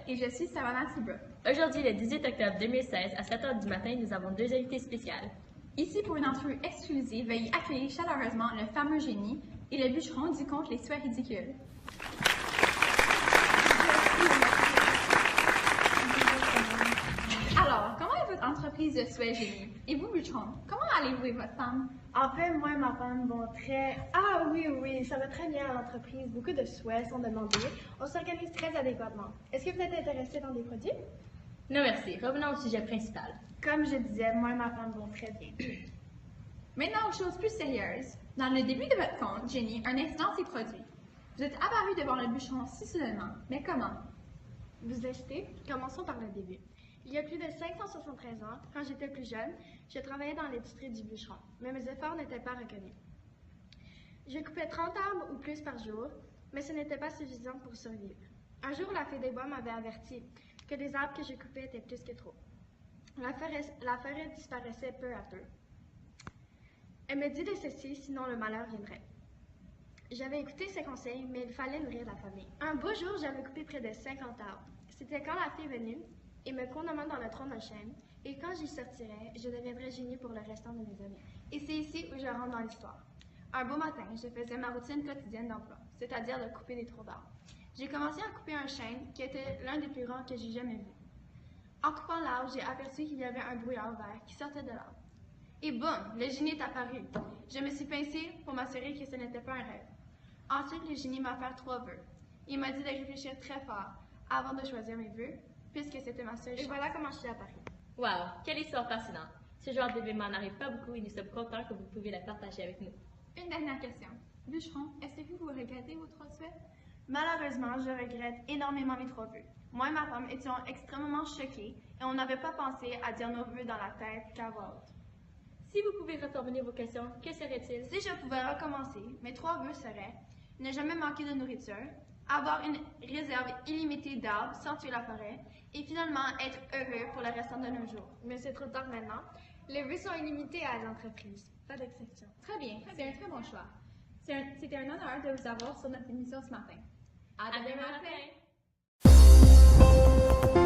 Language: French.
et je suis Savannah Seabrook. Aujourd'hui, le 18 octobre 2016, à 7 h du matin, nous avons deux invités spéciales. Ici pour une entrevue exclusive, veuillez accueillir chaleureusement le fameux génie et le bûcheron du conte Les Souhaits Ridicules. Alors, comment est votre entreprise de souhaits génie? Et vous, bûcheron, comment allez-vous et votre femme? En fait, moi et ma femme vont très... Ah oui, ça va très bien à l'entreprise. Beaucoup de souhaits sont demandés. On s'organise très adéquatement. Est-ce que vous êtes intéressé dans des produits? Non merci, revenons au sujet principal. Comme je disais, moi et ma femme vont très bien. Maintenant, aux choses plus sérieuses. Dans le début de votre compte, Jenny, un incident s'est produit. Vous êtes apparu devant le bûcheron si soudainement. Mais comment? Vous hésitez? Commençons par le début. Il y a plus de 573 ans, quand j'étais plus jeune, je travaillais dans l'industrie du bûcheron, mais mes efforts n'étaient pas reconnus. Je coupais 30 arbres ou plus par jour, mais ce n'était pas suffisant pour survivre. Un jour, la fée des bois m'avait averti que les arbres que je coupais étaient plus que trop. La forêt disparaissait peu à peu. Elle me dit de cesser, sinon le malheur viendrait. J'avais écouté ses conseils, mais il fallait nourrir la famille. Un beau jour, j'avais coupé près de 50 arbres. C'était quand la fée est venue et me condamnant dans le trône de chêne, et quand j'y sortirais, je deviendrais génie pour le restant de mes années. Et c'est ici où je rentre dans l'histoire. Un beau matin, je faisais ma routine quotidienne d'emploi, c'est-à-dire de couper des troncs d'arbres. J'ai commencé à couper un chêne qui était l'un des plus grands que j'ai jamais vu. En coupant l'arbre, j'ai aperçu qu'il y avait un brouillard vert qui sortait de l'arbre. Et boum, le génie est apparu. Je me suis pincée pour m'assurer que ce n'était pas un rêve. Ensuite, le génie m'a fait 3 vœux. Il m'a dit de réfléchir très fort avant de choisir mes vœux, puisque c'était ma seule chance. Et voilà comment je suis apparue. Wow, quelle histoire fascinante. Ce genre d'événement n'arrive pas beaucoup et nous sommes contents que vous pouvez la partager avec nous. Une dernière question. Bûcheron, est-ce que vous regrettez vos 3 souhaits? Malheureusement, je regrette énormément mes 3 vœux. Moi et ma femme étions extrêmement choqués et on n'avait pas pensé à dire nos vœux dans la tête qu'à voix haute. Si vous pouvez reformuler vos questions, que serait-il? Si je pouvais recommencer, mes 3 vœux seraient ne jamais manquer de nourriture, avoir une réserve illimitée d'arbres sans tuer la forêt, et finalement être heureux pour le restant de nos jours. Mais c'est trop tard maintenant. Les vœux sont illimités à l'entreprise. Pas d'exception. Très bien, c'est un très bon choix. C'était un honneur de vous avoir sur notre émission ce matin. À demain matin!